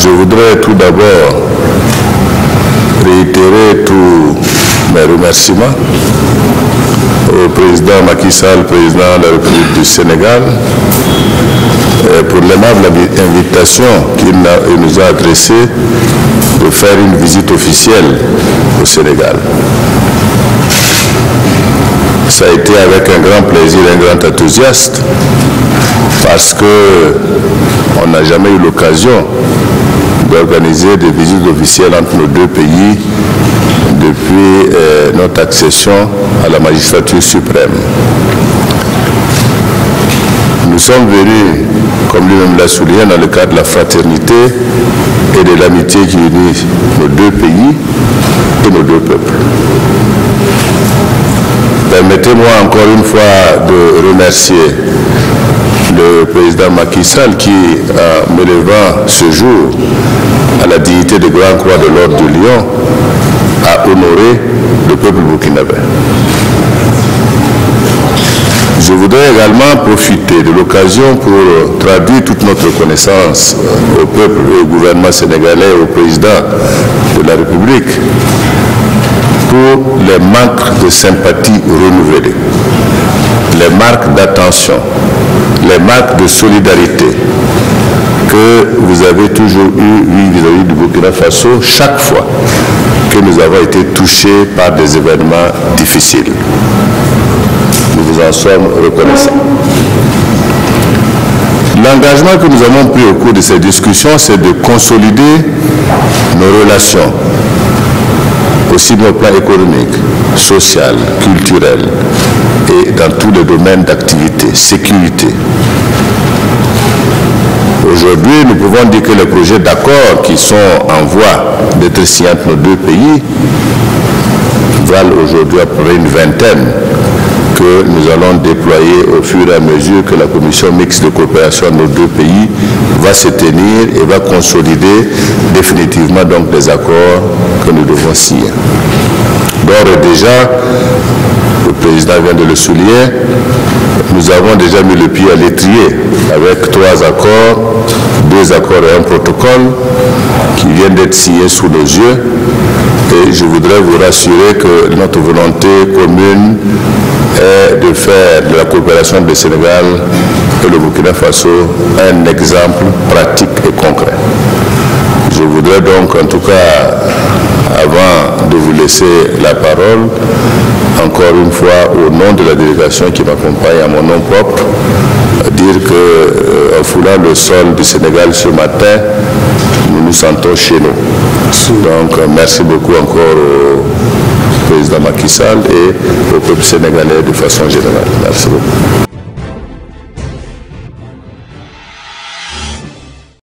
Je voudrais tout d'abord réitérer tous mes remerciements au président Macky Sall, président de la République du Sénégal, pour l'aimable invitation qu'il nous a adressée de faire une visite officielle au Sénégal. Ça a été avec un grand plaisir, un grand enthousiasme, parce qu'on n'a jamais eu l'occasion d'organiser des visites officielles entre nos deux pays depuis notre accession à la magistrature suprême. Nous sommes venus, comme lui-même l'a souligné, dans le cadre de la fraternité et de l'amitié qui unit nos deux pays et nos deux peuples. Permettez-moi encore une fois de remercier le président Macky Sall qui, en m'élevant ce jour à la dignité de Grand Croix de l'Ordre du Lion, a honoré le peuple burkinabé. Je voudrais également profiter de l'occasion pour traduire toute notre reconnaissance au peuple et au gouvernement sénégalais et au président de la République pour les marques de sympathie renouvelées, les marques d'attention, les marques de solidarité que vous avez toujours eues vis-à-vis du Burkina Faso chaque fois que nous avons été touchés par des événements difficiles. Nous vous en sommes reconnaissants. L'engagement que nous avons pris au cours de ces discussions, c'est de consolider nos relations, aussi sur le plan économique, social, culturel et dans tous les domaines d'activité, sécurité. Aujourd'hui, nous pouvons dire que les projets d'accord qui sont en voie d'être signés entre nos deux pays valent aujourd'hui à peu près une vingtaine que nous allons déployer au fur et à mesure que la commission mixte de coopération de nos deux pays va se tenir et va consolider définitivement donc les accords que nous devons signer. D'ores et déjà, le président vient de le souligner, nous avons déjà mis le pied à l'étrier avec 3 accords, 2 accords et un protocole qui viennent d'être signés sous nos yeux. Et je voudrais vous rassurer que notre volonté commune est de faire de la coopération du Sénégal et le Burkina Faso un exemple pratique et concret. Je voudrais donc, en tout cas, avant de vous laisser la parole, encore une fois, au nom de la délégation qui m'accompagne, à mon nom propre, dire qu'en foulant le sol du Sénégal ce matin, nous nous sentons chez nous. Donc, merci beaucoup encore au président Macky Sall et au peuple sénégalais de façon générale. Merci beaucoup.